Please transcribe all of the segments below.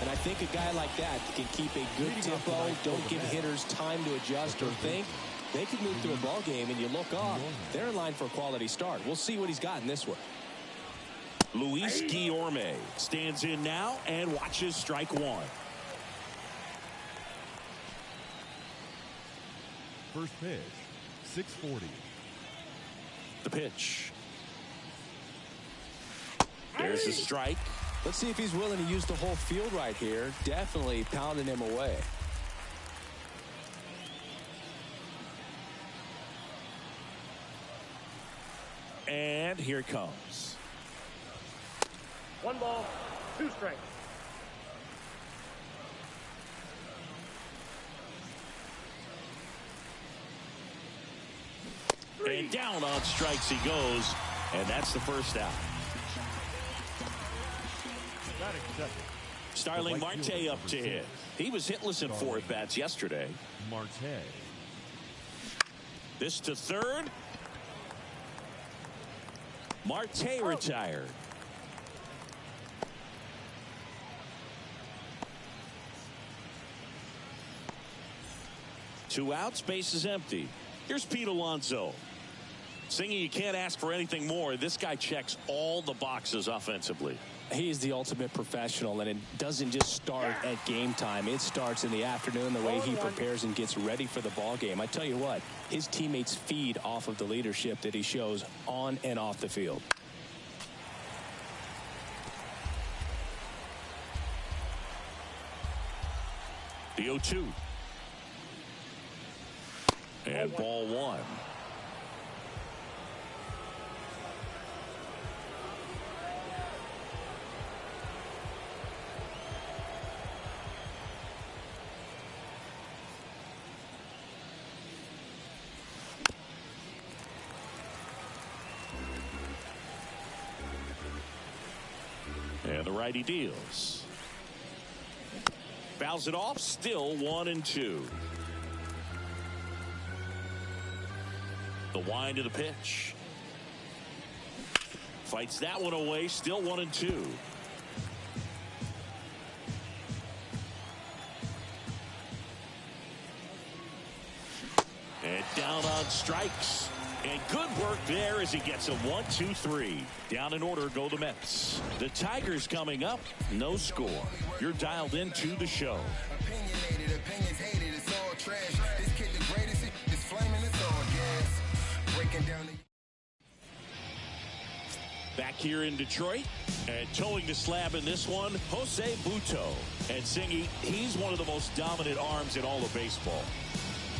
And I think a guy like that can keep a good tempo, don't give hitters time to adjust or think. They can move through a ball game, and you look off, they're in line for a quality start. We'll see what he's got in this one. Luis Guillorme stands in now and watches strike one. First pitch, 640. The pitch. There's a strike. Let's see if he's willing to use the whole field right here. Definitely pounding him away. And here it comes. 1 ball, 2 strikes. And down on strikes he goes, and that's the first out. Starling Marte up to hit. He was hitless in 4 at-bats yesterday. Marte. This to third. Marte retired. Two outs, base is empty. Here's Pete Alonso. Singing, you can't ask for anything more. This guy checks all the boxes offensively. He is the ultimate professional, and it doesn't just start at game time. It starts in the afternoon, the way he prepares and gets ready for the ball game. I tell you what, his teammates feed off of the leadership that he shows on and off the field. The 0-2. And ball 1. And the righty deals. Fouls it off, still 1-2. The wind of the pitch. Fights that one away, still 1-2. And down on strikes. And good work there as he gets a 1-2-3. Down in order go the Mets. The Tigers coming up. No score. You're dialed into the show. Opinionated, opinions hated, it's all trash. This kid the greatest, it's flaming, it's all gas. Breaking down the... Back here in Detroit. And towing the slab in this one, Jose Butto. And Singy, he's one of the most dominant arms in all of baseball.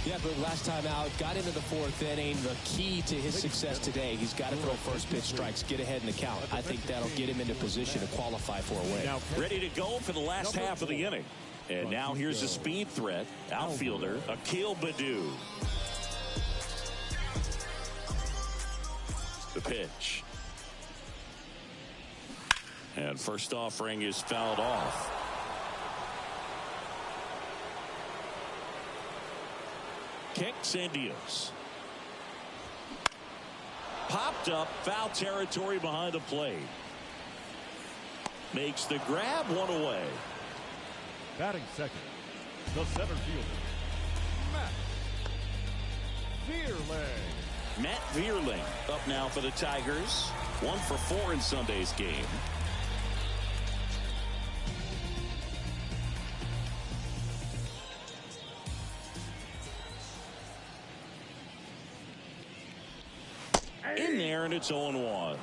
Yeah, but last time out, got into the 4th inning. The key to his success today, he's got to throw first pitch strikes, get ahead in the count. I think that'll get him into position to qualify for a win. Ready to go for the last half of the inning. And now here's a speed threat. Outfielder, Akil Baddoo. The pitch. And first offering is fouled off. Kicks and deals. Popped up, foul territory behind the plate. Makes the grab, one away. Batting second, the center fielder, Matt Vierling. Matt Vierling up now for the Tigers. 1 for 4 in Sunday's game. In there, and it's 0-1.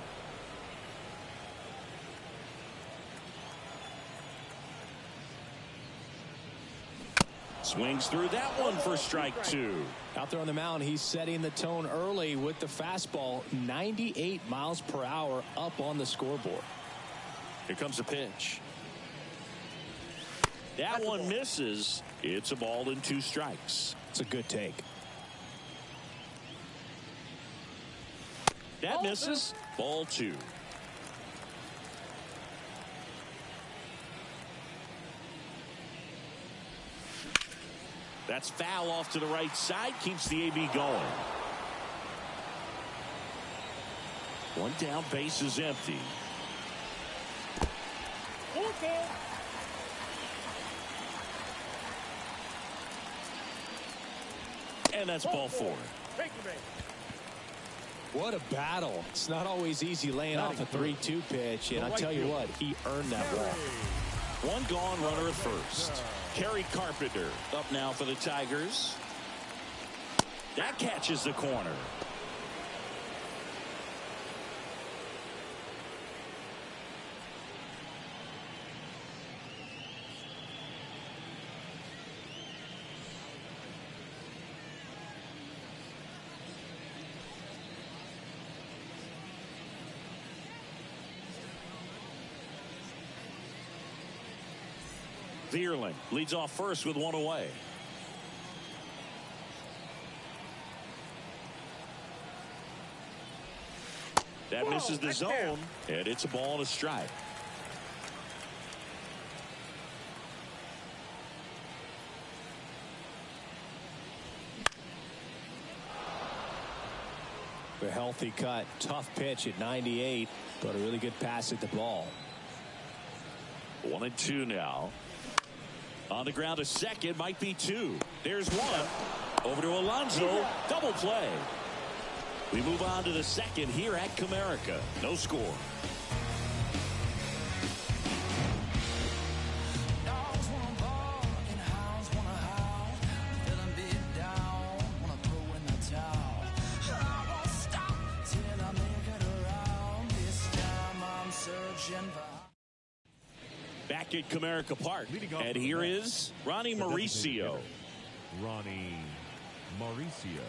Swings through that one for strike 2. Out there on the mound, he's setting the tone early with the fastball. 98 miles per hour up on the scoreboard. Here comes a pitch. That one misses. It's a ball and 2 strikes. It's a good take. That misses. Ball 2. That's foul off to the right side. Keeps the AB going. One down, base is empty. And that's ball 4. Take your base. What a battle. It's not always easy laying off a 3-2 pitch, and I tell you what, he earned that walk. One gone, runner at first. Kerry Carpenter up now for the Tigers. That catches the corner. Vierling leads off first with one away. That misses the zone, and it's a ball and a strike. A healthy cut, tough pitch at 98, but a really good pass at the ball. 1-2 now. On the ground, a second, might be 2. There's 1. Over to Alonso. Double play. We move on to the second here at Comerica. No score. Back at Comerica Park, and here is Ronnie Mauricio. Ronnie Mauricio.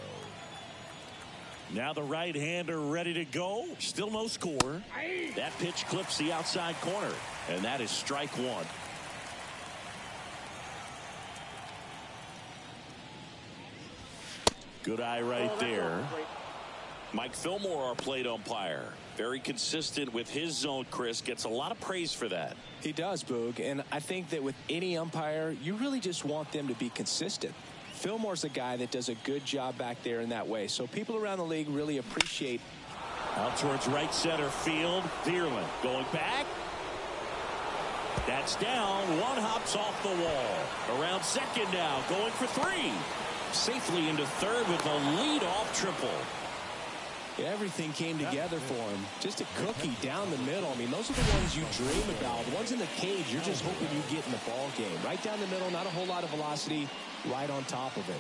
Now the right-hander ready to go. Still no score. That pitch clips the outside corner, and that is strike 1. Good eye right there. Mike Fillmore, our plate umpire. Very consistent with his zone, Chris. Gets a lot of praise for that. He does, Boog, and I think that with any umpire, you really just want them to be consistent. Fillmore's a guy that does a good job back there in that way, so people around the league really appreciate. Out towards right center field. Vierling going back. That's down. One hops off the wall. Around second now, going for 3. Safely into third with a leadoff triple. Everything came together for him. Just a cookie down the middle. I mean, those are the ones you dream about. The ones in the cage, you're just hoping you get in the ball game. Right down the middle, not a whole lot of velocity, right on top of it.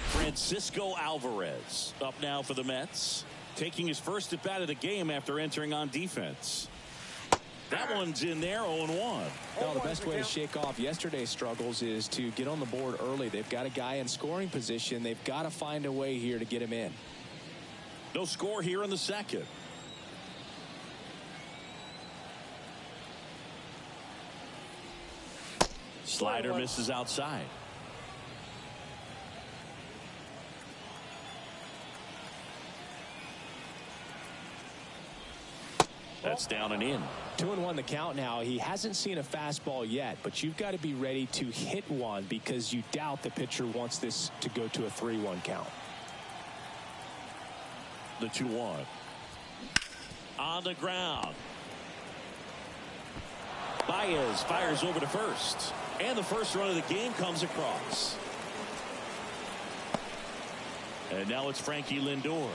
Francisco Alvarez up now for the Mets. Taking his first at bat of the game after entering on defense. That one's in there, 0-1. Well, the best way to shake off yesterday's struggles is to get on the board early. They've got a guy in scoring position. They've got to find a way here to get him in. No score here in the second. Slider misses outside. That's down and in. 2-1 the count now. He hasn't seen a fastball yet, but you've got to be ready to hit one because you doubt the pitcher wants this to go to a 3-1 count. The 2-1. On the ground. Baez fires over to first. And the first run of the game comes across. And now it's Frankie Lindor.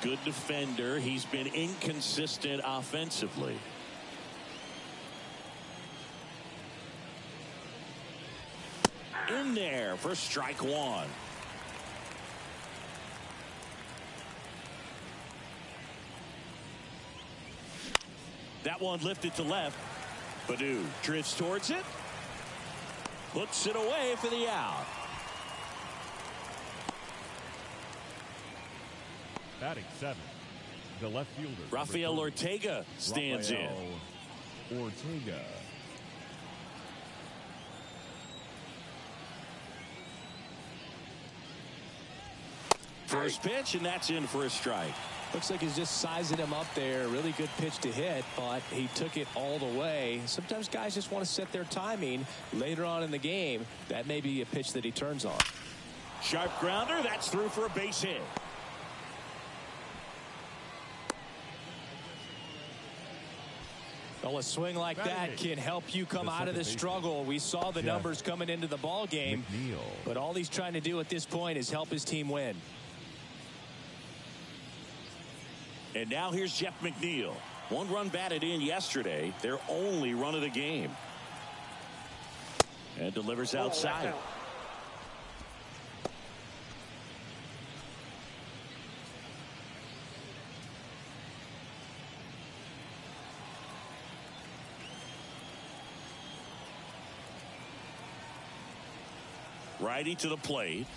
Good defender. He's been inconsistent offensively. In there for strike 1. That one lifted to left. Baddoo drifts towards it. Puts it away for the out. Batting 7, the left fielder. Rafael Ortega stands in. Ortega. First pitch, and that's in for a strike. Looks like he's just sizing him up there. Really good pitch to hit, but he took it all the way. Sometimes guys just want to set their timing later on in the game. That may be a pitch that he turns on. Sharp grounder. That's through for a base hit. Well, a swing like that can help you come out of the struggle. We saw the numbers coming into the ball game, but all he's trying to do at this point is help his team win. And now here's Jeff McNeil. 1 run batted in yesterday, their only run of the game. And delivers outside. Righty to the plate.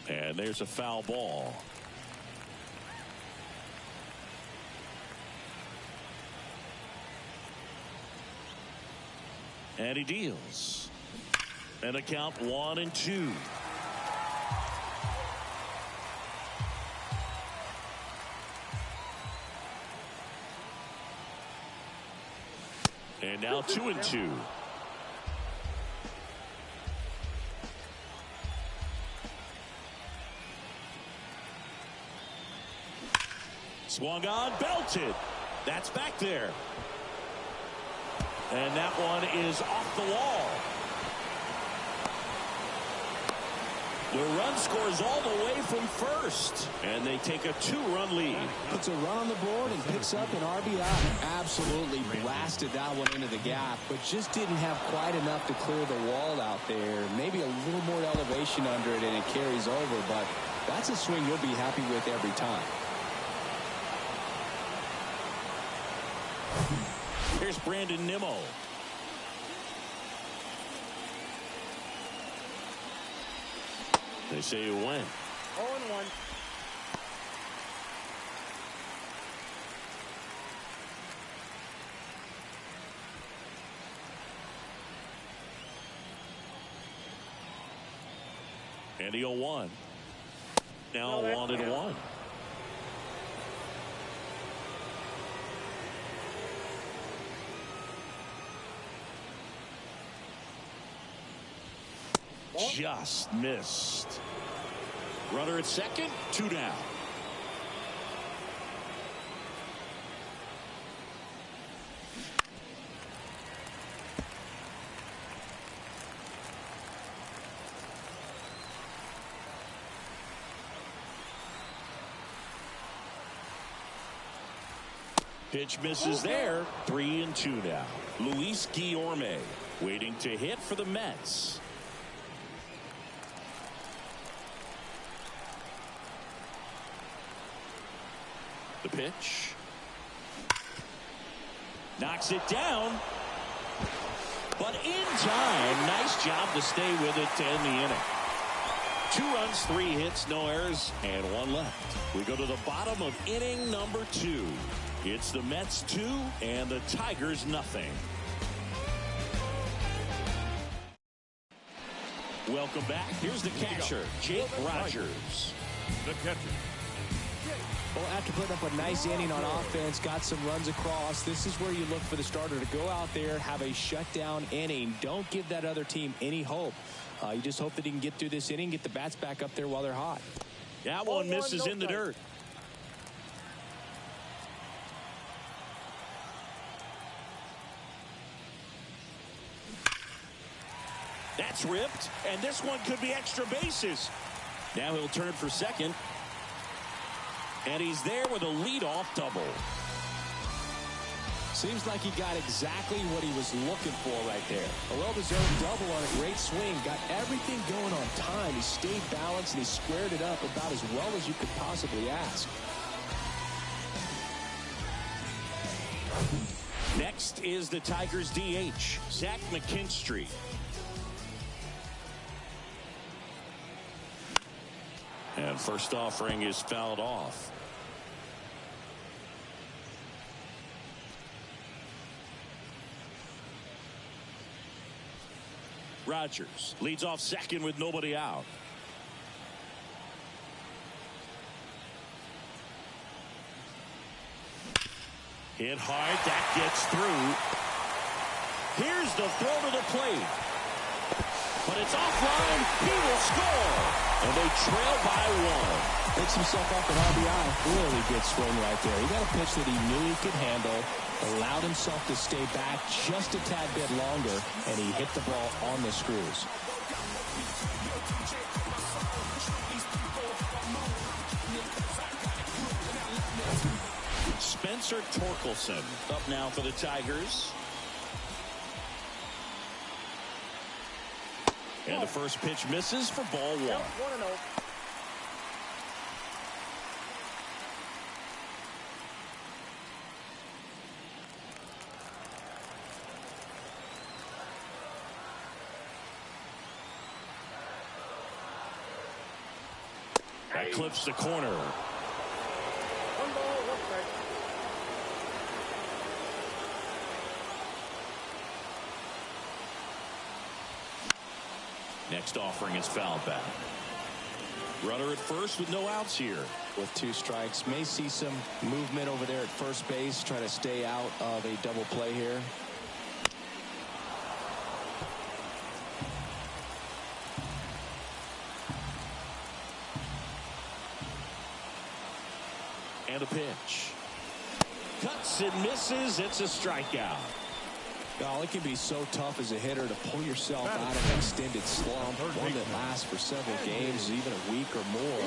And there's a foul ball. And he deals. And a count 1-2. And now 2-2. Swung on, belted. That's back there. And that one is off the wall. The run scores all the way from first. And they take a 2-run lead. Puts a run on the board and picks up an RBI. Absolutely blasted that one into the gap, but just didn't have quite enough to clear the wall out there. Maybe a little more elevation under it and it carries over, but that's a swing you'll be happy with every time. Here's Brandon Nimmo. They say you win. 0-1. And the 0-1. Now 1-1. Just missed. Runner at second, 2 down. Pitch misses there. 3-2 now. Luis Guillorme waiting to hit for the Mets. The pitch. Knocks it down. But in time, nice job to stay with it to end the inning. 2 runs, 3 hits, no errors, and 1 left. We go to the bottom of inning number 2. It's the Mets 2 and the Tigers nothing. Welcome back. Here's the catcher, Jake Rogers. The catcher. Well, after putting up a nice inning on offense, got some runs across, this is where you look for the starter to go out there, have a shutdown inning. Don't give that other team any hope. You just hope that he can get through this inning, get the bats back up there while they're hot. That one misses in the dirt. That's ripped, and this one could be extra bases. Now he'll turn for second. And he's there with a leadoff double. Seems like he got exactly what he was looking for right there. A well-deserved double on a great swing. Got everything going on time. He stayed balanced and he squared it up about as well as you could possibly ask. Next is the Tigers DH, Zach McKinstry. And first offering is fouled off. Rogers leads off second with nobody out. Hit hard, that gets through. Here's the throw to the plate. but it's offline. He will score. And they trail by 1. Picks himself up an RBI. Really good swing right there. He got a pitch that he knew he could handle, allowed himself to stay back just a tad bit longer, and he hit the ball on the screws. Spencer Torkelson up now for the Tigers. And the first pitch misses for ball 1. 1-0. That clips the corner. 1 ball, 1 strike. Next offering is fouled back. Runner at first with no outs here. With 2 strikes, may see some movement over there at first base, try to stay out of a double play here. And a pitch. Cuts and misses. It's a strikeout. Oh, it can be so tough as a hitter to pull yourself out of an extended slump, one that lasts for several games, even a week or more.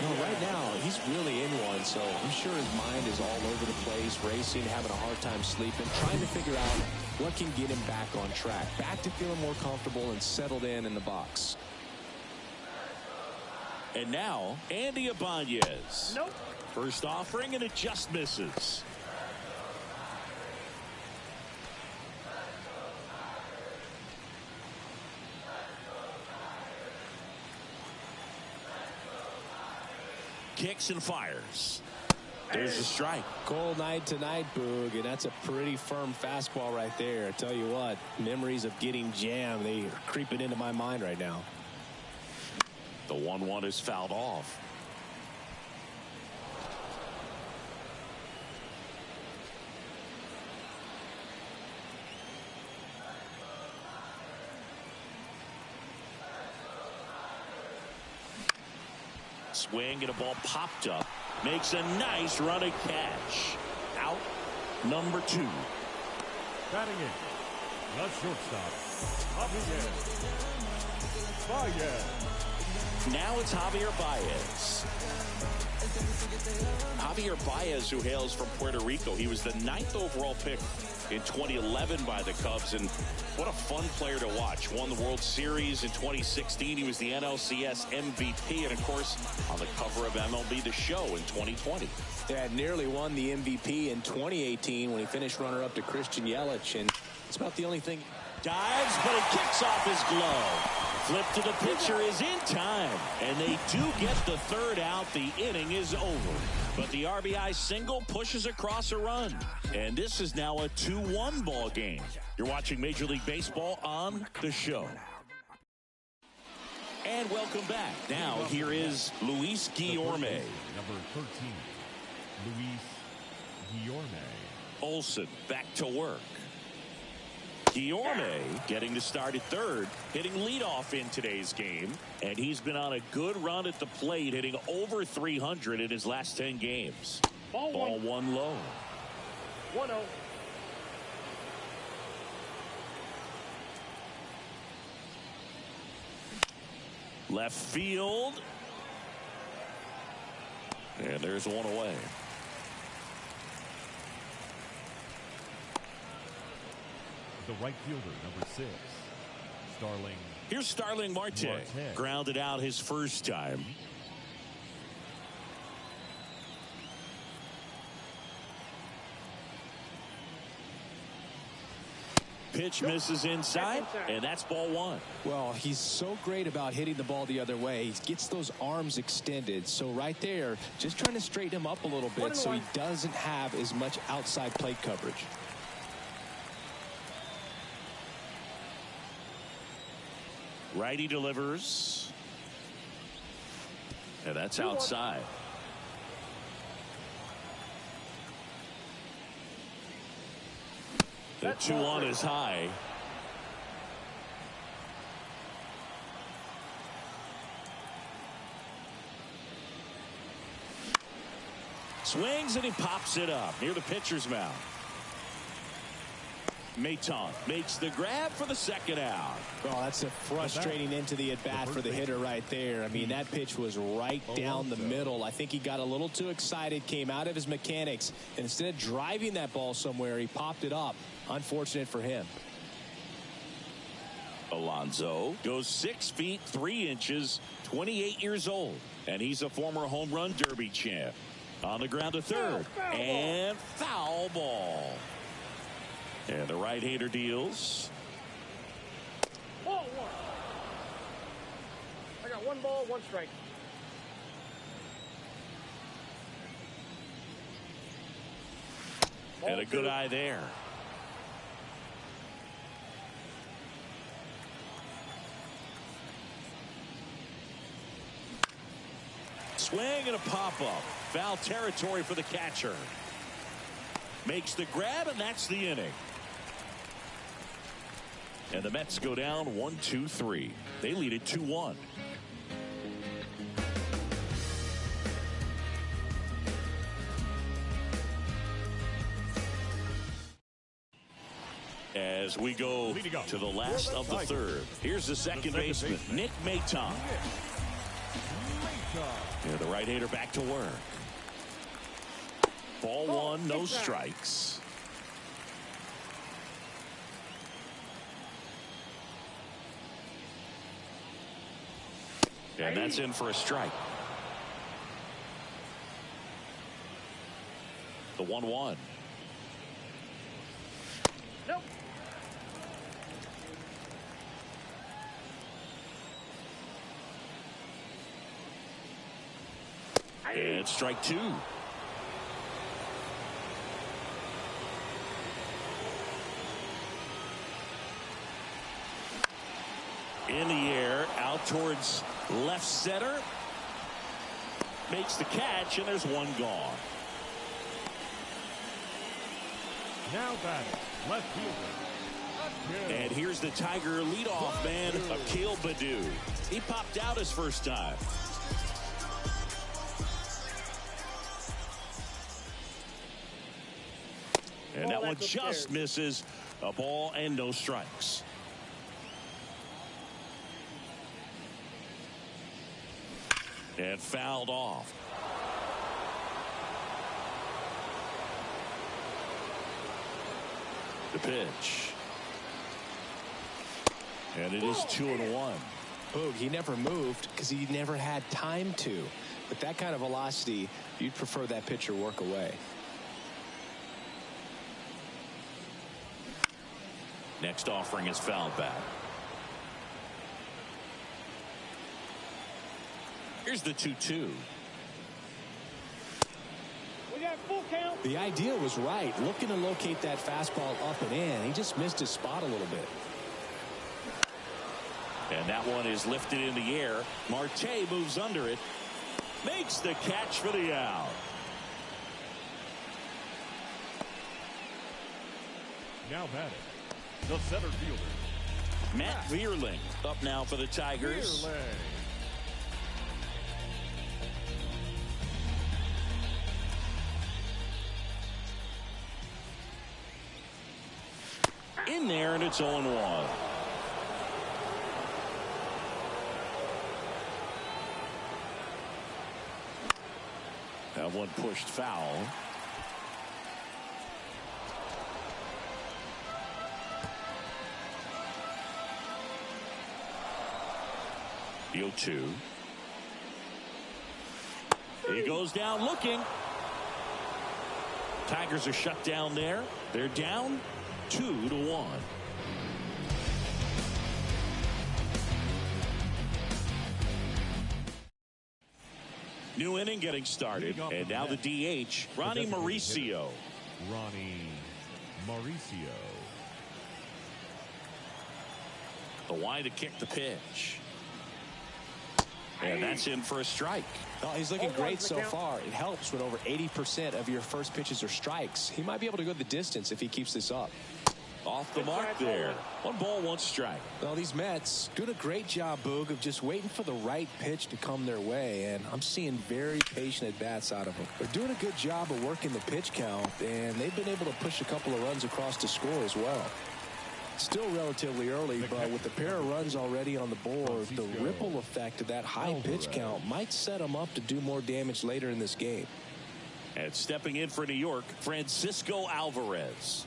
You know, right now, he's really in one, so I'm sure his mind is all over the place, racing, having a hard time sleeping, trying to figure out what can get him back on track, back to feeling more comfortable and settled in the box. And now, Andy Ibanez. Nope. First offering, and it just misses. Kicks and fires. There's a strike. Cold night tonight, Boog, and that's a pretty firm fastball right there. I tell you what, memories of getting jammed, they are creeping into my mind right now. The 1-1 is fouled off. Swing and a ball popped up. Makes a nice running catch. Out number 2. Batting in, the shortstop, Javier Baez. Now it's Javier Baez. Javier Baez, who hails from Puerto Rico. He was the 9th overall pick in 2011 by the Cubs, and what a fun player to watch. Won the World Series in 2016. He was the NLCS MVP, and of course on the cover of MLB The Show in 2020. Yeah, nearly won the MVP in 2018 when he finished runner-up to Christian Yelich, and it's about the only thing. Dives, but it kicks off his glove. Flip to the pitcher is in time, and they do get the 3rd out. The inning is over, but the RBI single pushes across a run, and this is now a 2-1 ball game. You're watching Major League Baseball on The Show. And welcome back. Now here is Luis Guillorme. Number 13, Luis Guillorme. Olsen back to work. Guillorme getting the start at 3rd, hitting leadoff in today's game, and he's been on a good run at the plate, hitting over 300 in his last 10 games. Ball 1 low. 1-0. Left field. And there's one away. The right fielder, number 6, Starling. Here's Starling Marte. Grounded out his first time. Pitch misses inside, and that's ball 1. Well, he's so great about hitting the ball the other way. He gets those arms extended. So right there, just trying to straighten him up a little bit so he doesn't have as much outside plate coverage. Righty delivers. And that's outside. The 2-1 is high. Swings and he pops it up near the pitcher's mound. Maton makes the grab for the second out. Well, that's a frustrating end to the at-bat for the hitter right there. I mean, that pitch was right down the middle. I think he got a little too excited, came out of his mechanics, and instead of driving that ball somewhere, he popped it up. Unfortunate for him. Alonso goes 6 feet 3 inches, 28 years old, and he's a former home run derby champ. On the ground to third, and foul ball. And the right-hander deals. Ball one. I got 1 ball, 1 strike. And a good eye there. Swing and a pop-up. Foul territory for the catcher. Makes the grab, and that's the inning. And the Mets go down 1-2-3. They lead it 2-1. As we go to the last of the third. Here's the second baseman, Nick Maton. Yeah, the right-hander back to work. Ball one, no strikes. And that's in for a strike. The 1-1. Nope. And strike 2. In the air, out towards left center. Makes the catch, and there's one gone. Now batting, left fielder. And here's the Tiger leadoff man, Akil Baddoo. He popped out his first time. And that one just misses. A ball and no strikes. And fouled off. The pitch. And it is 2-1. Boog, he never moved because he never had time to. With that kind of velocity, you'd prefer that pitcher work away. Next offering is fouled back. Here's the 2-2. We got full count. The idea was right, looking to locate that fastball up and in. He just missed his spot a little bit. And that one is lifted in the air. Marte moves under it. Makes the catch for the out. Now batting, the center fielder, Matt Vierling up now for the Tigers. In there, and it's 0-1. That one pushed foul. The 0-2. He goes down looking. Tigers are shut down there. They're down 2-1. New inning getting started. And now the DH, Ronnie Mauricio. Ronnie Mauricio. The wide to kick the pitch. And that's in for a strike. Well, he's looking great so far. It helps when over 80% of your first pitches are strikes. He might be able to go the distance if he keeps this up. Off the mark there. 1 ball, 1 strike. Well, these Mets doing a great job, Boog, of just waiting for the right pitch to come their way, and I'm seeing very patient at-bats out of them. They're doing a good job of working the pitch count, and they've been able to push a couple of runs across to score as well. Still relatively early, but with a pair of runs already on the board, the ripple effect of that high pitch count might set them up to do more damage later in this game. And stepping in for New York, Francisco Alvarez.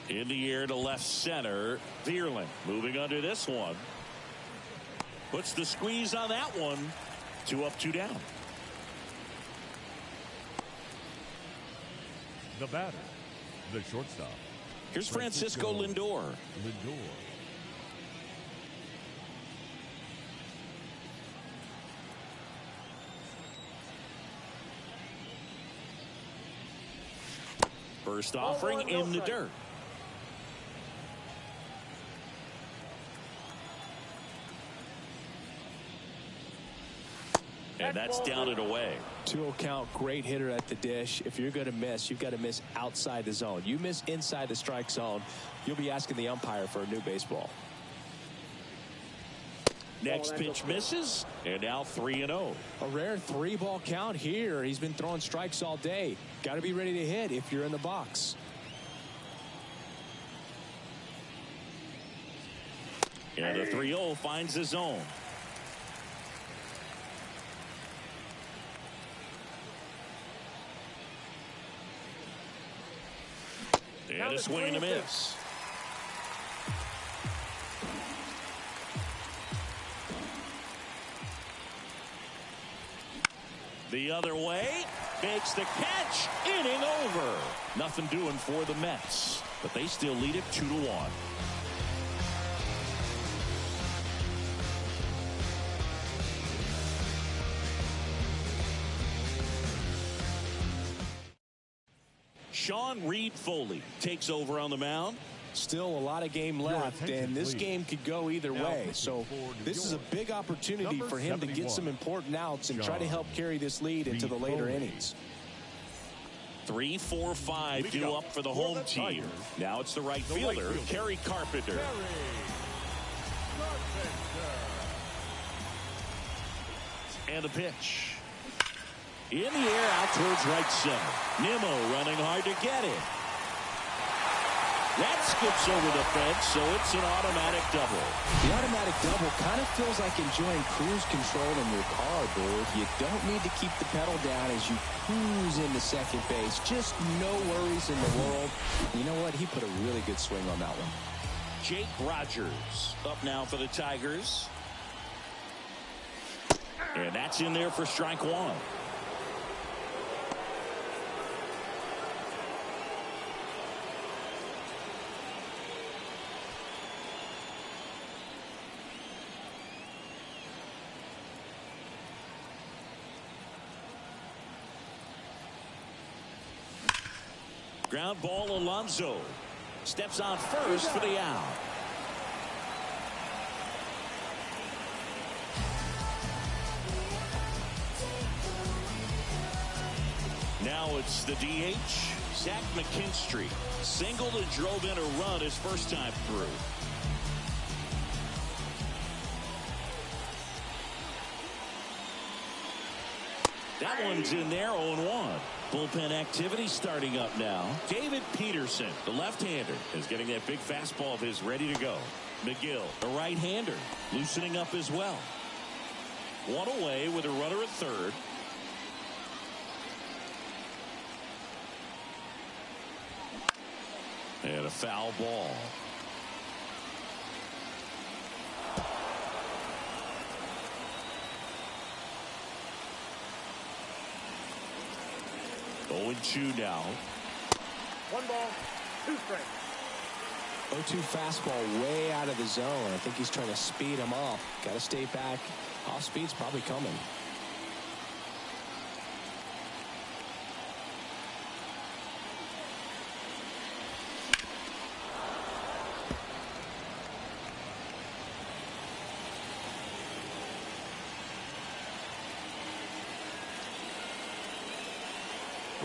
In the air to left center, Vierling moving under this one. Puts the squeeze on that one. 2 up, 2 down. The batter, the shortstop. Here's Francisco Lindor. First offering in the dirt. And that's down and away. 2-0 count, great hitter at the dish. If you're going to miss, you've got to miss outside the zone. You miss inside the strike zone, you'll be asking the umpire for a new baseball. Next pitch misses, and now 3-0. A rare 3-ball count here. He's been throwing strikes all day. Got to be ready to hit if you're in the box. And the 3-0 finds the zone. And a swing and a miss. The other way, makes the catch, inning over. Nothing doing for the Mets, but they still lead it 2-1. Sean Reed Foley takes over on the mound. Still a lot of game left, and this game could go either way. So this is a big opportunity for him to get some important outs and try to help carry this lead into the later innings. 3, 4, 5 due up for the home team. Now it's the right fielder, Kerry Carpenter. And a pitch. In the air, out towards right center. Nimmo running hard to get it. That skips over the fence, so it's an automatic double. The automatic double kind of feels like enjoying cruise control in your car, Bird. You don't need to keep the pedal down as you cruise into second base. Just no worries in the world. You know what? He put a really good swing on that one. Jake Rogers up now for the Tigers. And that's in there for strike 1. Ground ball, Alonso steps on first for the out. Now it's the DH, Zach McKinstry. Singled and drove in a run his first time through. That one's in there, 0-1. Bullpen activity starting up now. David Peterson, the left-hander, is getting that big fastball of his ready to go. McGill, the right-hander, loosening up as well. 1 away with a runner at third. And a foul ball. Oh, 0-2 now. 1 ball, 2 strikes. 0-2 fastball way out of the zone. I think he's trying to speed him up. Got to stay back. Off speed's probably coming.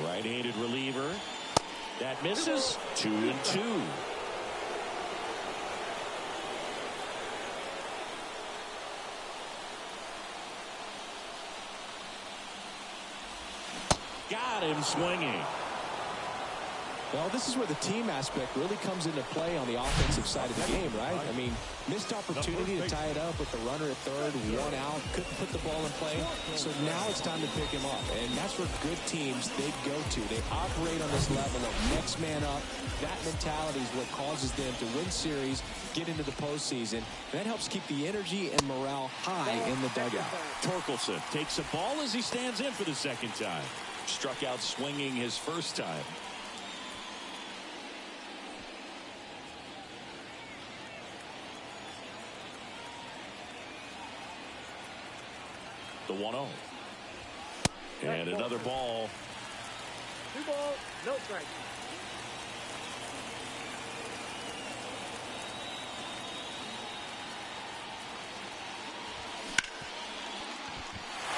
Right-handed reliever. That misses. 2-2. Got him swinging. Well, this is where the team aspect really comes into play on the offensive side of the game, right? I mean, missed opportunity to tie it up with the runner at third, one out, couldn't put the ball in play. So now it's time to pick him up. And that's where good teams, they go to. They operate on this level of next man up. That mentality is what causes them to win series, get into the postseason. And that helps keep the energy and morale high in the dugout. Torkelson takes a ball as he stands in for the second time. Struck out swinging his first time. The 1-0. And another ball. 2 balls, no strike.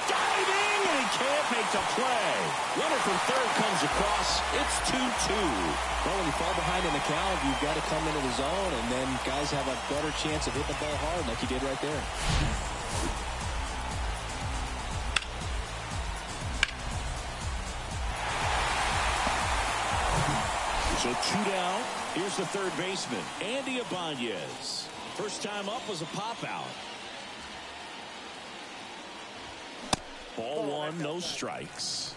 Diving, and he can't make the play. Runner from third comes across. It's 2-2. Well, when you fall behind in the count, you've got to come into the zone, and then guys have a better chance of hitting the ball hard like you did right there. So 2 down. Here's the third baseman, Andy Ibanez. First time up was a pop out. Ball 1, no strikes.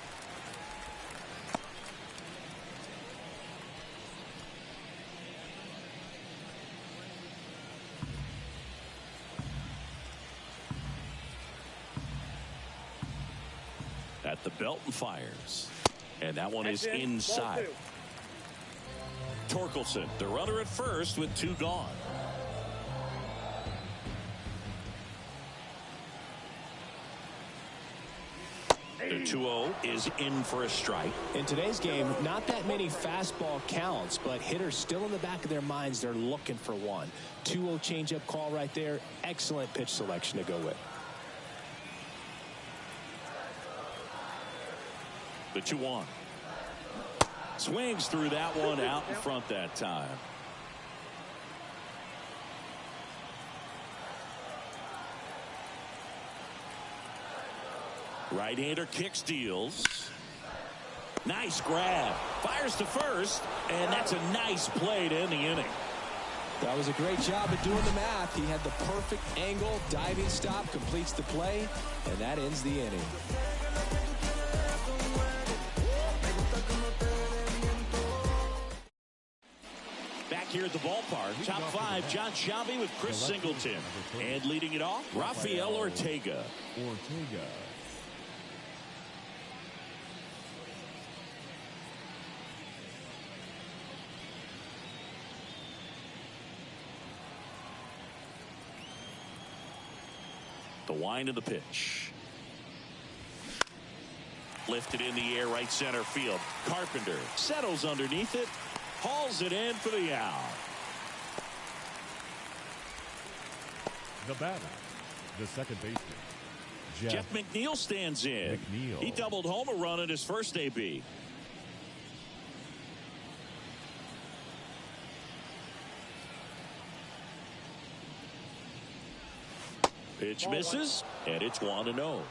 At the belt and fires. And that one is inside. Torkelson, the runner at first with 2 gone. The 2-0 is in for a strike. In today's game, not that many fastball counts, but hitters still in the back of their minds, they're looking for one. 2-0 changeup call right there. Excellent pitch selection to go with. The 2-1. Swings through that one out in front that time. Right-hander kick steals. Nice grab. Fires to first, and that's a nice play to end the inning. That was a great job of doing the math. He had the perfect angle, diving stop, completes the play, and that ends the inning. Back here at the ballpark, top 5, John Sciambi with Chris Singleton. And leading it off, Rafael Ortega. The wind of the pitch. Lifted in the air, right center field. Carpenter settles underneath it. Hauls it in for the out. The batter, the second baseman, Jeff McNeil stands in. He doubled home a run at his first AB. Pitch misses, and it's 1-0.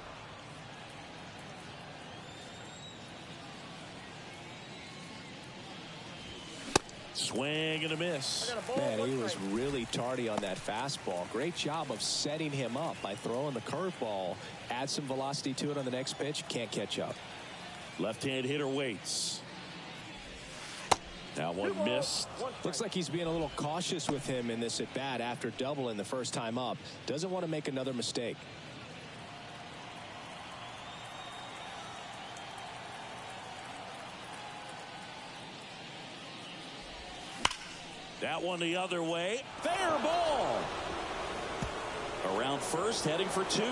Swing and a miss. Man, he was really tardy on that fastball. Great job of setting him up by throwing the curveball. Add some velocity to it on the next pitch. Can't catch up. Left-hand hitter waits. That one missed. Looks like he's being a little cautious with him in this at bat after doubling the first time up. Doesn't want to make another mistake. That one the other way. Fair ball. Around first, heading for 2.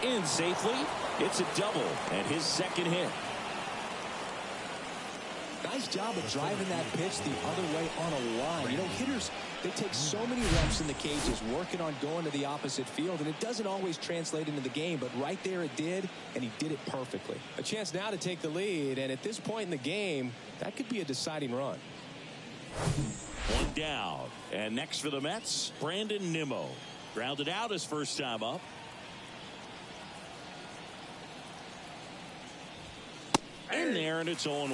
In safely. It's a double and his second hit. Nice job of driving that pitch the other way on a line. You know, hitters They take so many reps in the cages working on going to the opposite field, and it doesn't always translate into the game, but right there it did, and he did it perfectly. A chance now to take the lead, and at this point in the game, that could be a deciding run. One down. And next for the Mets, Brandon Nimmo. Grounded out his first time up. In there, and it's 0-1.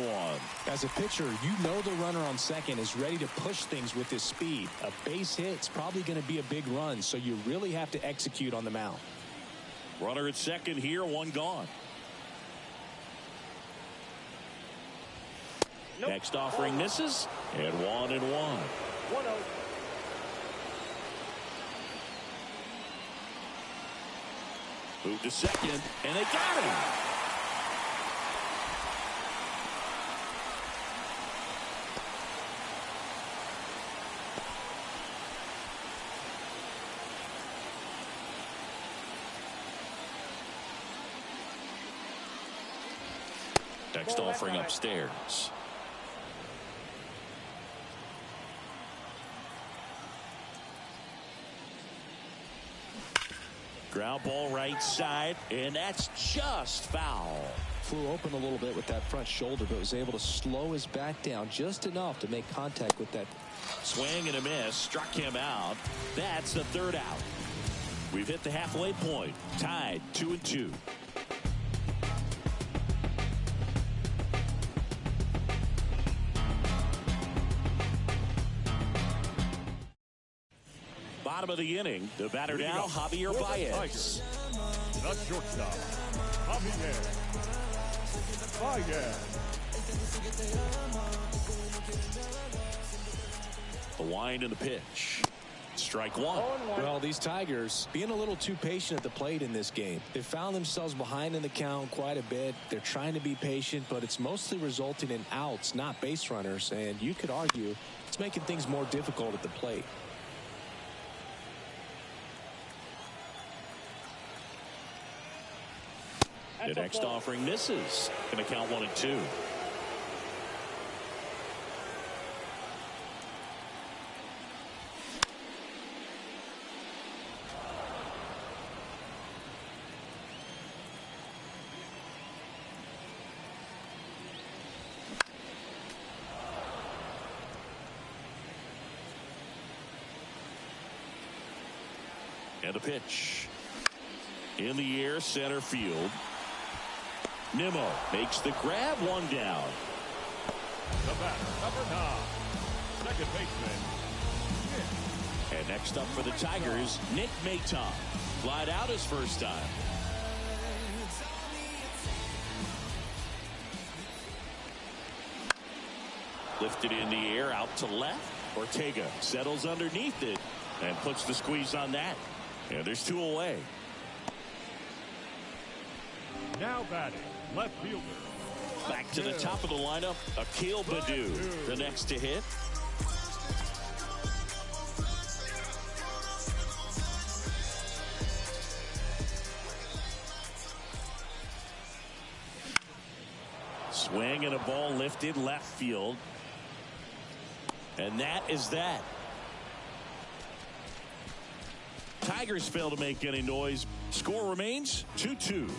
As a pitcher, you know the runner on second is ready to push things with his speed. A base hit's probably going to be a big run, so you really have to execute on the mound. Runner at second here, one gone. Nope. Next offering misses, and 1-1. 1-0. Move to second, and they got him. Next offering upstairs. Ground ball right side, and that's just foul. Flew open a little bit with that front shoulder, but was able to slow his back down just enough to make contact with that. Swing and a miss, struck him out. That's the third out. We've hit the halfway point, tied 2-2. Bottom of the inning, the batter now, Javier Baez. The shortstop, Javier Baez. The wind and the pitch. Strike one. Well, these Tigers being a little too patient at the plate in this game. They found themselves behind in the count quite a bit. They're trying to be patient, but it's mostly resulting in outs, not base runners. And you could argue it's making things more difficult at the plate. The next offering misses. Going to count 1-2. And a pitch. In the air, center field. Nimmo makes the grab, one down. The batter, number 9, second baseman. And next up for the Tigers, Nick Maton. Flied out his first time. Lifted in the air, out to left. Ortega settles underneath it and puts the squeeze on that. And there's 2 away. Now batting, left fielder. Back to the top of the lineup, Akil Baddoo, the next to hit. Swing and a ball lifted left field. And that is that. Tigers fail to make any noise. Score remains 2-2.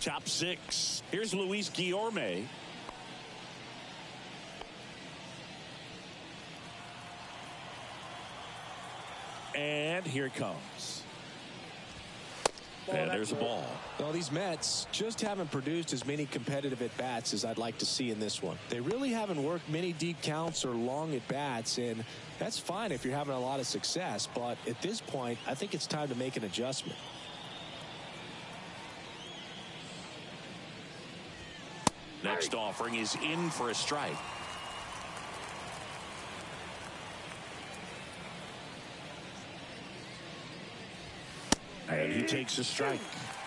Top 6. Here's Luis Guillorme. And here it comes. And there's a ball. Well, these Mets just haven't produced as many competitive at-bats as I'd like to see in this one. They really haven't worked many deep counts or long at-bats, and that's fine if you're having a lot of success. But at this point, I think it's time to make an adjustment. Next offering is in for a strike. And he takes a strike.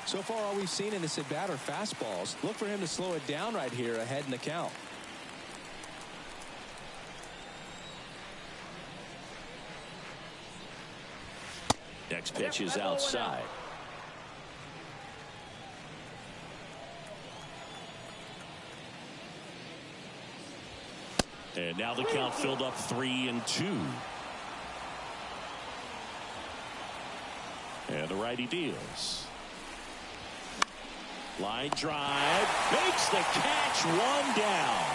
So far, all we've seen in this at-bat are fastballs. Look for him to slow it down right here ahead in the count. Next pitch is outside. And now the count filled up 3-2. And the righty deals. Line drive. Makes the catch. One down.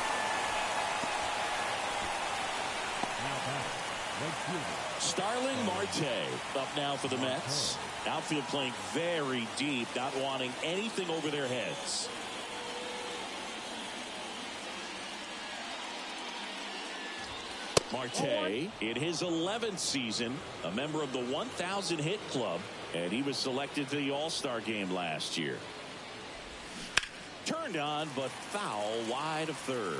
Starling Marte up now for the Mets. Outfield playing very deep, not wanting anything over their heads. Marte in his 11th season, a member of the 1,000 hit club, and he was selected to the All-Star game last year. Turned on, but foul wide of third.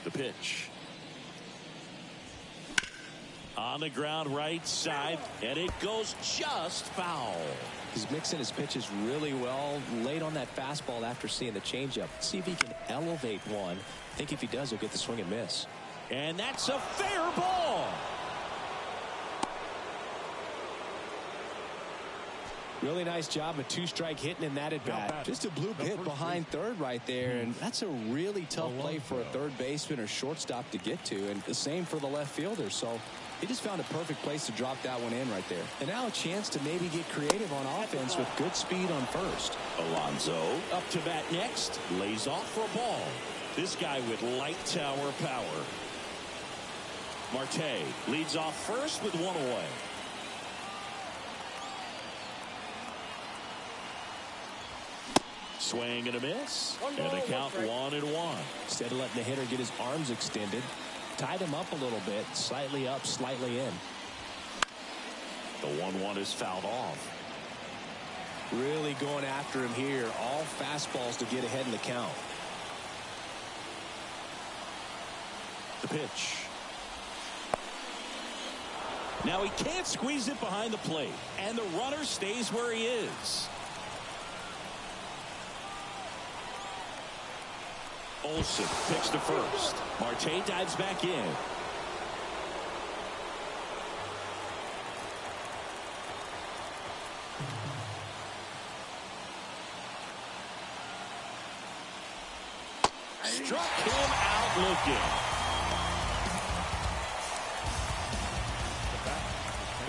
The pitch. On the ground right side, and it goes just foul. He's mixing his pitches really well. Late on that fastball after seeing the changeup. See if he can elevate one. I think if he does, he'll get the swing and miss. And that's a fair ball. Really nice job, a two-strike hitting in that at bat. Just a bloop hit behind third right there, and that's a really tough play for a third baseman or shortstop to get to, and the same for the left fielder. So he just found a perfect place to drop that one in right there. And now a chance to maybe get creative on offense with good speed on first. Alonso up to bat next, lays off for a ball. This guy with light tower power. Marte leads off first with one away. Swing and a miss, and the count 1-1. Instead of letting the hitter get his arms extended, tied him up a little bit, slightly up, slightly in. The 1-1 is fouled off. Really going after him here. All fastballs to get ahead in the count. The pitch. Now he can't squeeze it behind the plate, and the runner stays where he is. Olsen pitch to first. Marte dives back in. Struck him out looking.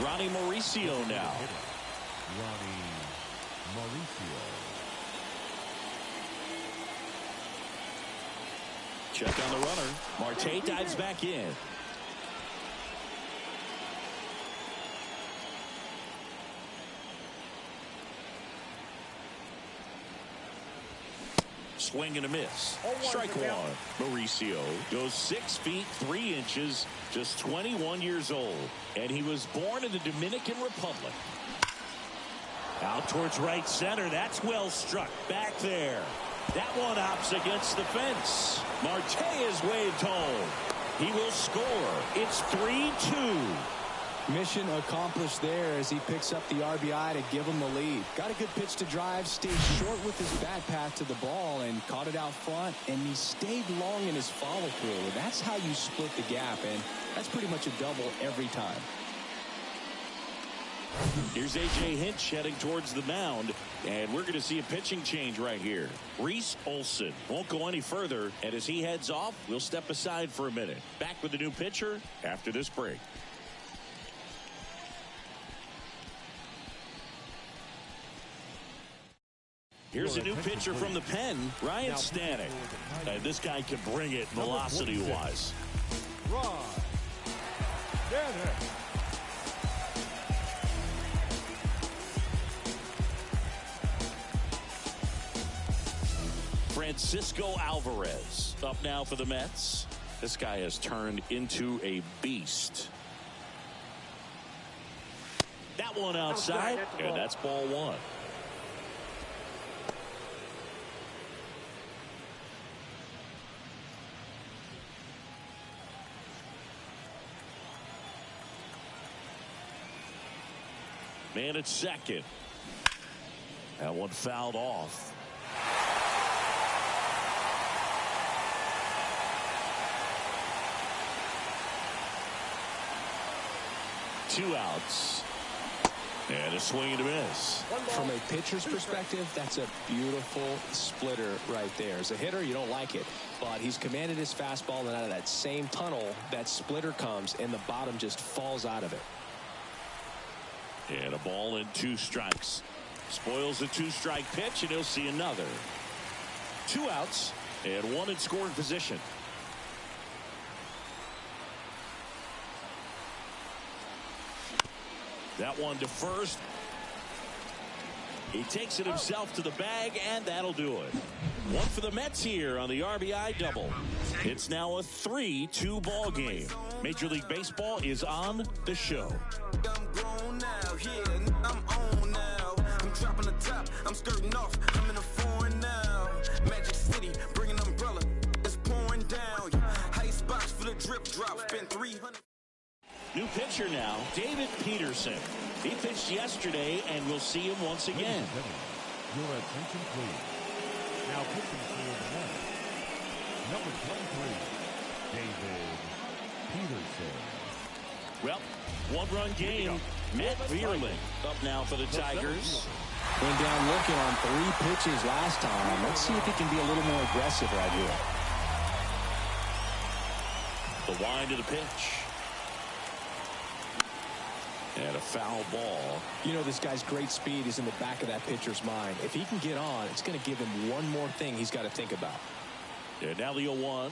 Ronnie Mauricio now. Ronnie Mauricio. Check on the runner. Marte dives back in. Swing and a miss. Strike one. Mauricio goes 6 feet 3 inches, just 21 years old, and he was born in the Dominican Republic. Out towards right center. That's well struck. Back there. That one opts against the fence. Marte is waved home. He will score. It's 3-2. Mission accomplished there as he picks up the RBI to give him the lead. Got a good pitch to drive, stayed short with his bat path to the ball and caught it out front, and he stayed long in his follow through. And that's how you split the gap, and that's pretty much a double every time. Here's A.J. Hinch heading towards the mound, and we're going to see a pitching change right here. Reese Olson won't go any further, and as he heads off, we'll step aside for a minute. Back with the new pitcher after this break. Here's a new pitcher from the pen, Ryan Stanek. This guy can bring it velocity-wise. Ryan Stanek. Francisco Alvarez up now for the Mets. This guy has turned into a beast. That one outside, and that's ball one. Man at second. That one fouled off. Two outs. And a swing and a miss. From a pitcher's perspective, that's a beautiful splitter right there. As a hitter, you don't like it, but he's commanded his fastball, and out of that same tunnel, that splitter comes, and the bottom just falls out of it. And a ball and 2 strikes. Spoils a 2-strike pitch, and he'll see another. 2 outs and 1 in scoring position. That one to first. He takes it himself to the bag, and that'll do it. 1 for the Mets here on the RBI double. It's now a 3-2 ball game. Major League Baseball is on the show. I'm grown now, yeah, I'm on now. I'm dropping the top, I'm skirting off, I'm in a foreign now. Magic City, bring an umbrella, it's pouring down. Ice box for the drip drop, spend 300. New pitcher now, David Peterson. He pitched yesterday, and we'll see him once again. Your attention, please. Now pitching for the Mets, number 23, David Peterson. Well, 1-run game. Matt Vierling up now for the Tigers. Went down looking on 3 pitches last time. Let's see if he can be a little more aggressive right here. The wind of the pitch. And a foul ball. You know, this guy's great speed is in the back of that pitcher's mind. If he can get on, it's going to give him one more thing he's got to think about. And now the 0-1.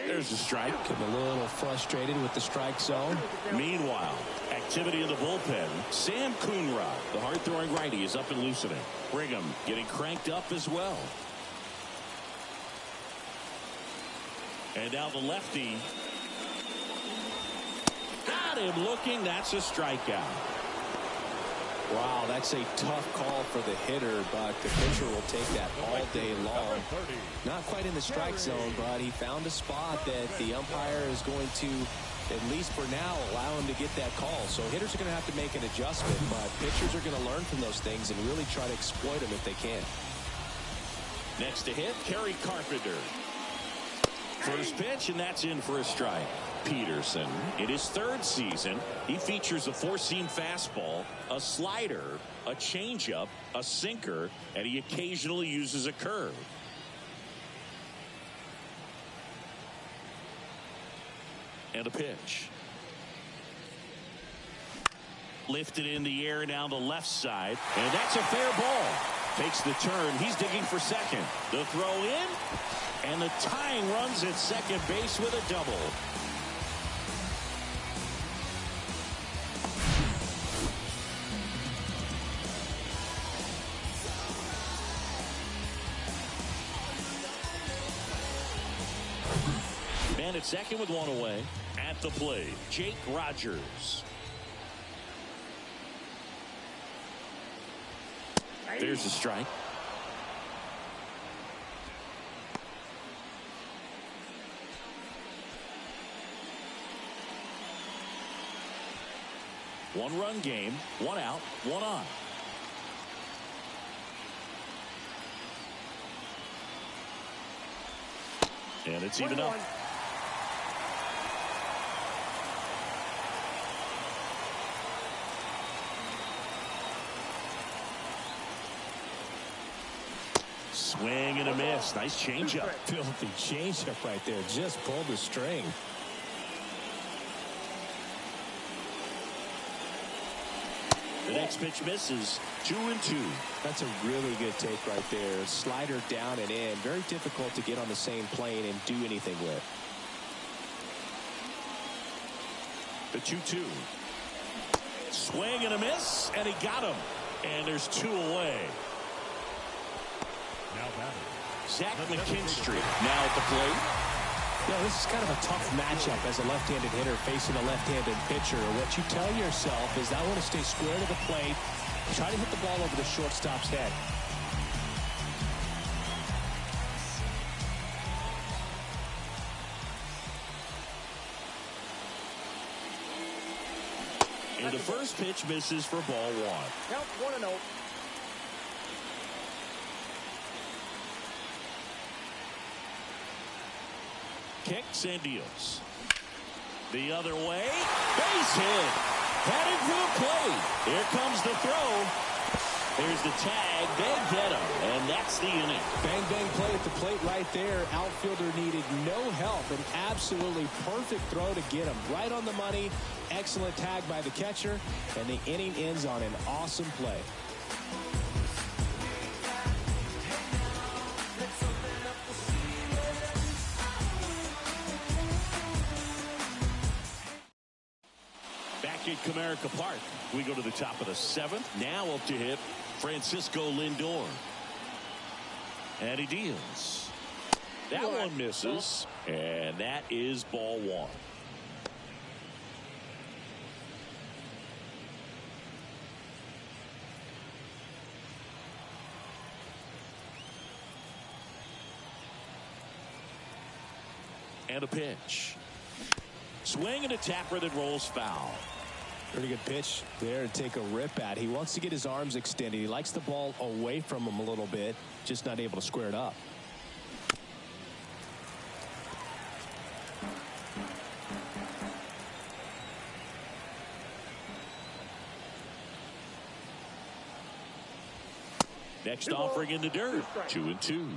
There's the strike. Getting a little frustrated with the strike zone. Meanwhile, activity in the bullpen. Sam Coonrod, the hard-throwing righty, is up and loosening. Brigham getting cranked up as well. And now the lefty. Got him looking. That's a strikeout. Wow, that's a tough call for the hitter, but the pitcher will take that all day long. Not quite in the strike zone, but he found a spot that the umpire is going to, at least for now, allow him to get that call. So hitters are going to have to make an adjustment, but pitchers are going to learn from those things and really try to exploit them if they can. Next to hit, Kerry Carpenter. First pitch, and that's in for a strike. Peterson, in his 3rd season, he features a 4-seam fastball, a slider, a changeup, a sinker, and he occasionally uses a curve. And a pitch. Lifted in the air down the left side, and that's a fair ball. Takes the turn. He's digging for second. The throw in, and the tying runs at second base with a double. Man at second with 1 away. At the plate, Jake Rogers. There's the strike. One-run game, 1 out, 1 on. And it's even up. Swing and a miss. Nice changeup. Filthy changeup right there. Just pulled the string. The next pitch misses. 2-2. That's a really good take right there. Slider down and in. Very difficult to get on the same plane and do anything with. The 2-2. Swing and a miss, and he got him. And there's 2 away. Now batting. Zach McKinstry now at the plate. Yeah, this is kind of a tough matchup as a left-handed hitter facing a left-handed pitcher. What you tell yourself is I want to stay square to the plate, try to hit the ball over the shortstop's head. And the first pitch misses for ball 1. Count 1-0. Kicks and deals. The other way. Base hit. Headed for the plate. Here comes the throw. There's the tag. They get him. And that's the inning. Bang, bang play at the plate right there. Outfielder needed no help. An absolutely perfect throw to get him. Right on the money. Excellent tag by the catcher. And the inning ends on an awesome play. Back at Comerica Park, we go to the top of the 7th. Now up to hit Francisco Lindor. And he deals. That one misses. And that is ball 1. And a pitch. Swing and a tapper that rolls foul. Pretty good pitch there to take a rip at. He wants to get his arms extended. He likes the ball away from him a little bit, just not able to square it up. Next offering in the dirt. 2-2.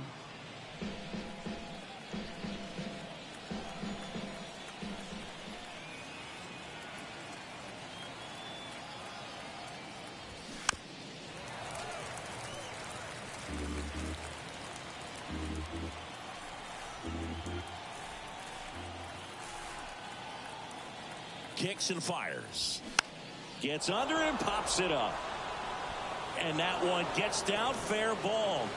Kicks and fires. Gets under and pops it up. And that one gets down. Fair ball.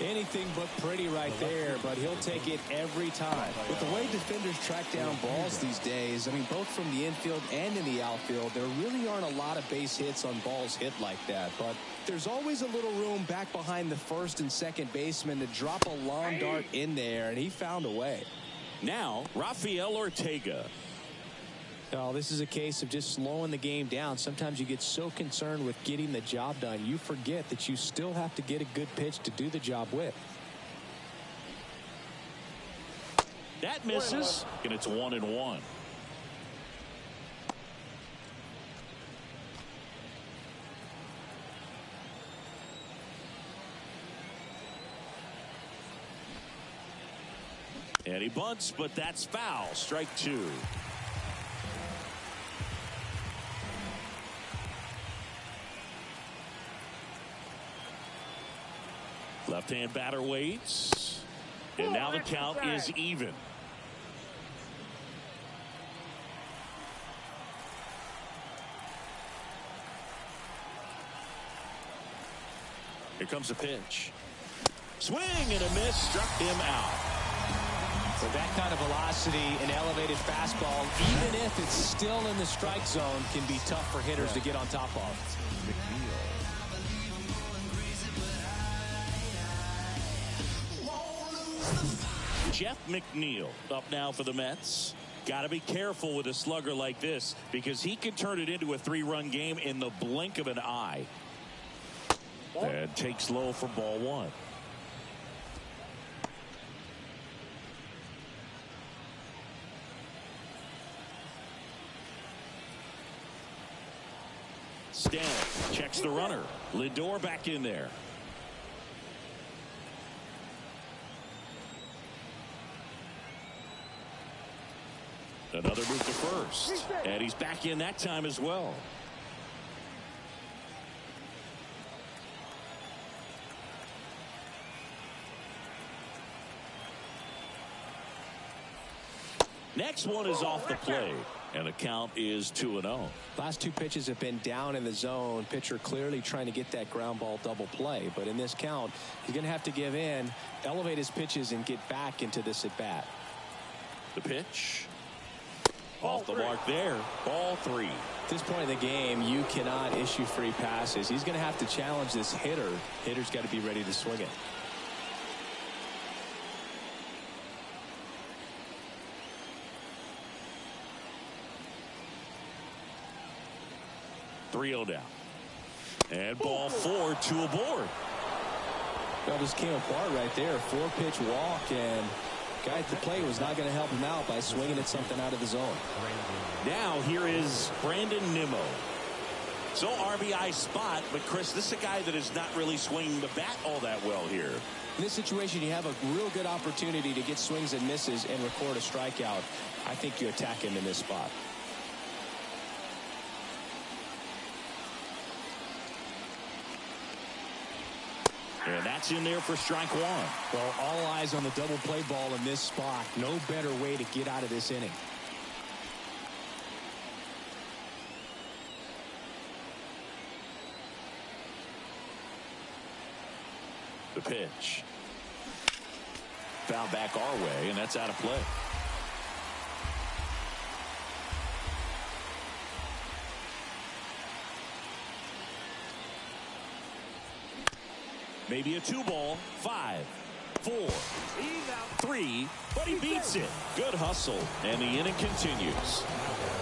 Anything but pretty right there, but he'll take it every time. With the way defenders track down balls these days, I mean, both from the infield and in the outfield, there really aren't a lot of base hits on balls hit like that. But there's always a little room back behind the first and second baseman to drop a long dart in there, and he found a way. Now, Rafael Ortega. No, this is a case of just slowing the game down. Sometimes you get so concerned with getting the job done, you forget that you still have to get a good pitch to do the job with. That misses, and it's 1-1. And he bunts, but that's foul. Strike 2. Left-hand batter waits. And now the count is even. Here comes a pitch. Swing and a miss. Struck him out. With that kind of velocity, an elevated fastball, even if it's still in the strike zone, can be tough for hitters to get on top of. Jeff McNeil up now for the Mets. Got to be careful with a slugger like this because he can turn it into a 3-run game in the blink of an eye. And takes low for ball 1. Stanley checks the runner. Lindor back in there. Another move to first. And he's back in that time as well. Next one is off the plate. And the count is 2-0. Last 2 pitches have been down in the zone. Pitcher clearly trying to get that ground ball double play. But in this count, he's going to have to give in, elevate his pitches, and get back into this at bat. The pitch. Off the mark there. Ball 3. At this point in the game, you cannot issue free passes. He's going to have to challenge this hitter. Hitter's got to be ready to swing it. .3-0 down. And ball 4, 2 aboard. Well, just came apart right there. 4-pitch walk, and Guy at the plate was not going to help him out by swinging at something out of the zone. Now here is Brandon Nimmo. So RBI spot, but Chris, this is a guy that is not really swinging the bat all that well here. In this situation, you have a real good opportunity to get swings and misses and record a strikeout. I think you attack him in this spot. And that's in there for strike one. Well, all eyes on the double play ball in this spot. No better way to get out of this inning. The pitch. Foul back our way, and that's out of play. Maybe a 2-ball. 5, 4, 3, but he beats it. Good hustle, and the inning continues.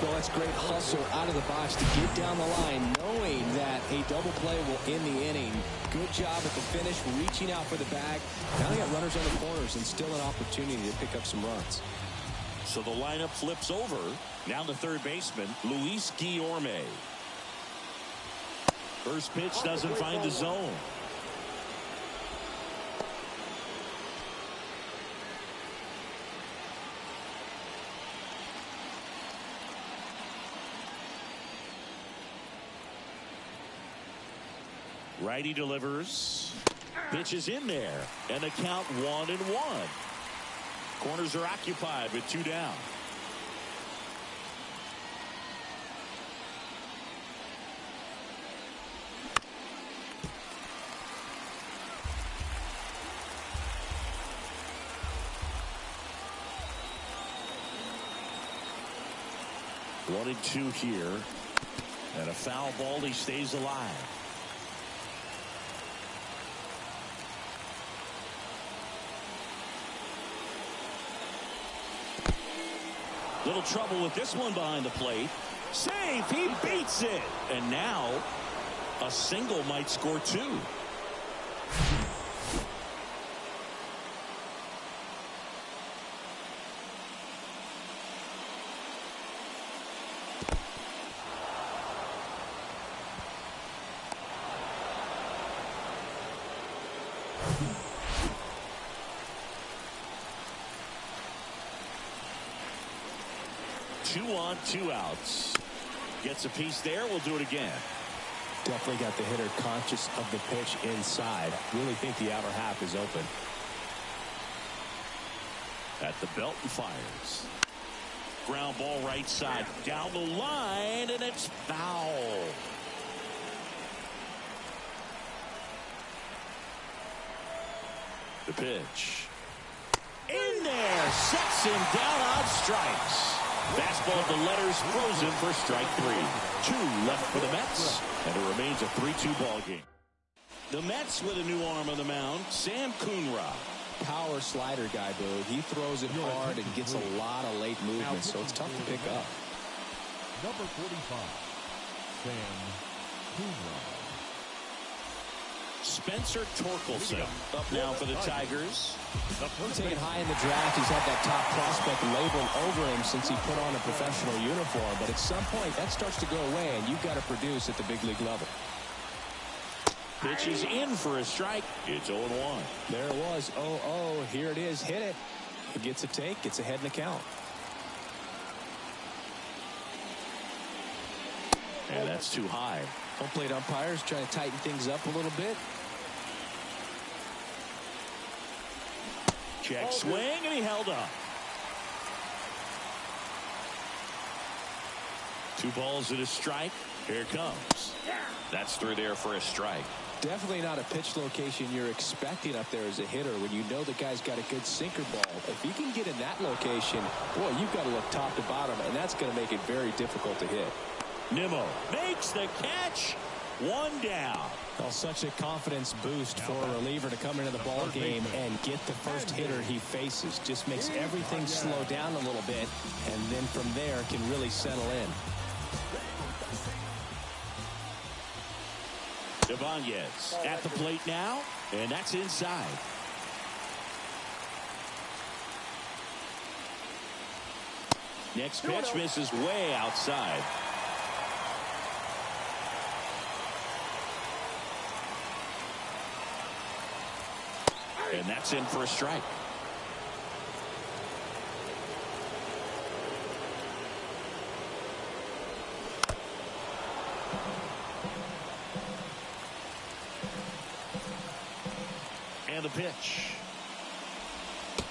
Well, that's great hustle out of the box to get down the line, knowing that a double play will end the inning. Good job at the finish, reaching out for the bag. Now they got runners on the corners and still an opportunity to pick up some runs. So the lineup flips over. Now the third baseman, Luis Guillorme. First pitch doesn't find the zone. Righty delivers. Pitch is in there. And the count 1-1. Corners are occupied with 2 down. One and 2 here. And a foul ball. He stays alive. Little trouble with this one behind the plate. Safe. He beats it. And now a single might score 2. Two on, 2 outs. Gets a piece there. We'll do it again. Definitely got the hitter conscious of the pitch inside. Really think the outer half is open. At the belt and fires. Ground ball right side. Down the line, and it's foul. The pitch. In there. Sets him down on strikes. Fastball to letters frozen for strike 3. 2 left for the Mets, and it remains a 3-2 ball game. The Mets with a new arm on the mound, Sam Coonrod. Power slider guy, Boo. He throws it hard and gets a lot of late movement, so it's tough to pick up. Number 45, Sam Coonrod. Spencer Torkelson up now for the Tigers. Taken high in the draft, he's had that top prospect labeled over him since he put on a professional uniform. But at some point, that starts to go away, and you've got to produce at the big league level. Pitch is in for a strike. It's 0-1. There it was. 0-0. Here it is. Hit it. It gets a take. Gets ahead in the count. And that's too high. Home plate umpires trying to tighten things up a little bit. Check swing, and he held up. 2 balls and a strike. Here it comes. That's through there for a strike. Definitely not a pitch location you're expecting up there as a hitter when you know the guy's got a good sinker ball. If he can get in that location, boy, you've got to look top to bottom, and that's going to make it very difficult to hit. Nimmo makes the catch. 1 down. Well, such a confidence boost for a reliever to come into the ball game and get the first hitter he faces. Just makes everything slow down a little bit, and then from there can really settle in. Ibanez at the plate now, and that's inside. Next pitch misses way outside. And that's in for a strike. And the pitch.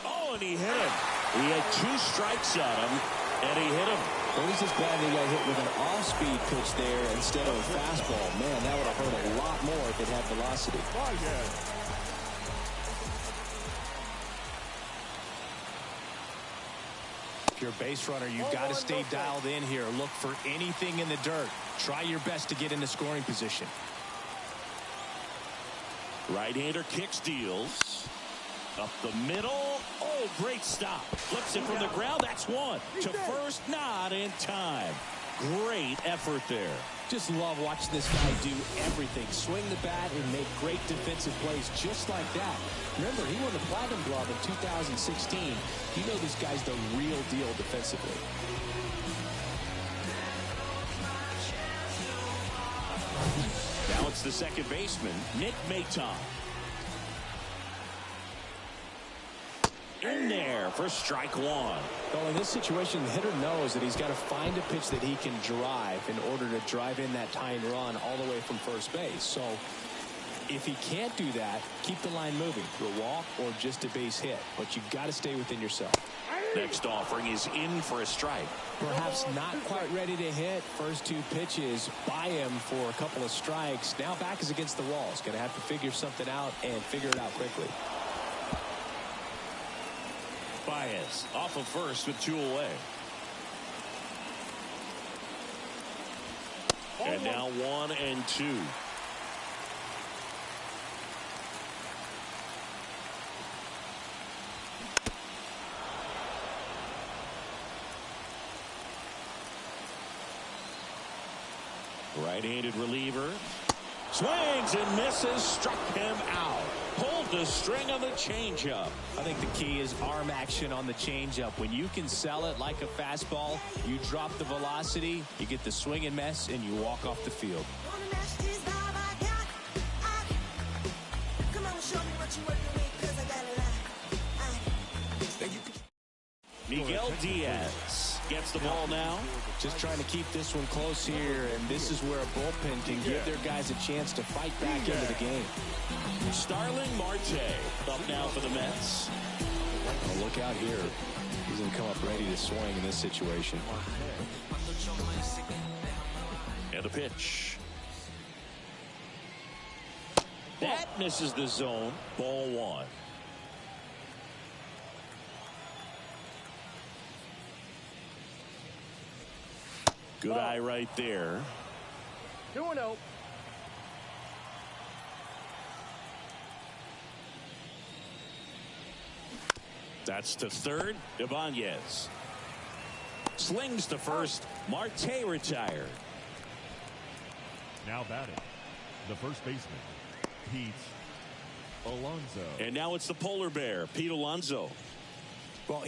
Oh, and he hit him. He had 2 strikes on him, and he hit him. Well, he's just glad he got hit with an off-speed pitch there instead of a fastball. Man, that would have hurt a lot more if it had velocity. If you're a base runner, you've got to stay dialed in here. Look for anything in the dirt. Try your best to get into scoring position. Right-hander kicks, deals. Up the middle. Oh, great stop. Flips it from the ground. That's one. To first, not in time. Great effort there. Just love watching this guy do everything. Swing the bat and make great defensive plays just like that. Remember, he won the Platinum Glove in 2016. You know this guy's the real deal defensively. Now it's the second baseman, Nick Maton. In there for strike 1. Well, in this situation, the hitter knows that he's got to find a pitch that he can drive in order to drive in that tying run all the way from first base. So if he can't do that, keep the line moving through a walk or just a base hit. But you've got to stay within yourself. Next offering is in for a strike. Perhaps not quite ready to hit. First 2 pitches by him for a couple of strikes. Now back is against the wall. He's going to have to figure something out and figure it out quickly. Baez off of first with 2 away. And now 1 and 2. Right-handed reliever. Swings and misses. Struck him out. Pulled the string on the changeup. I think the key is arm action on the changeup. When you can sell it like a fastball, you drop the velocity, you get the swing and miss, and you walk off the field. Miguel Diaz gets the ball now. Just trying to keep this one close here, and this is where a bullpen can give their guys a chance to fight back into the game. Starling Marte up now for the Mets. Well, look out here. He's going to come up ready to swing in this situation. And a pitch. That misses the zone. Ball 1. Good eye right there. 2-0. That's to third. Ibanez slings to first. Marte retired. Now batting, the first baseman, Pete Alonso. And now it's the polar bear, Pete Alonso.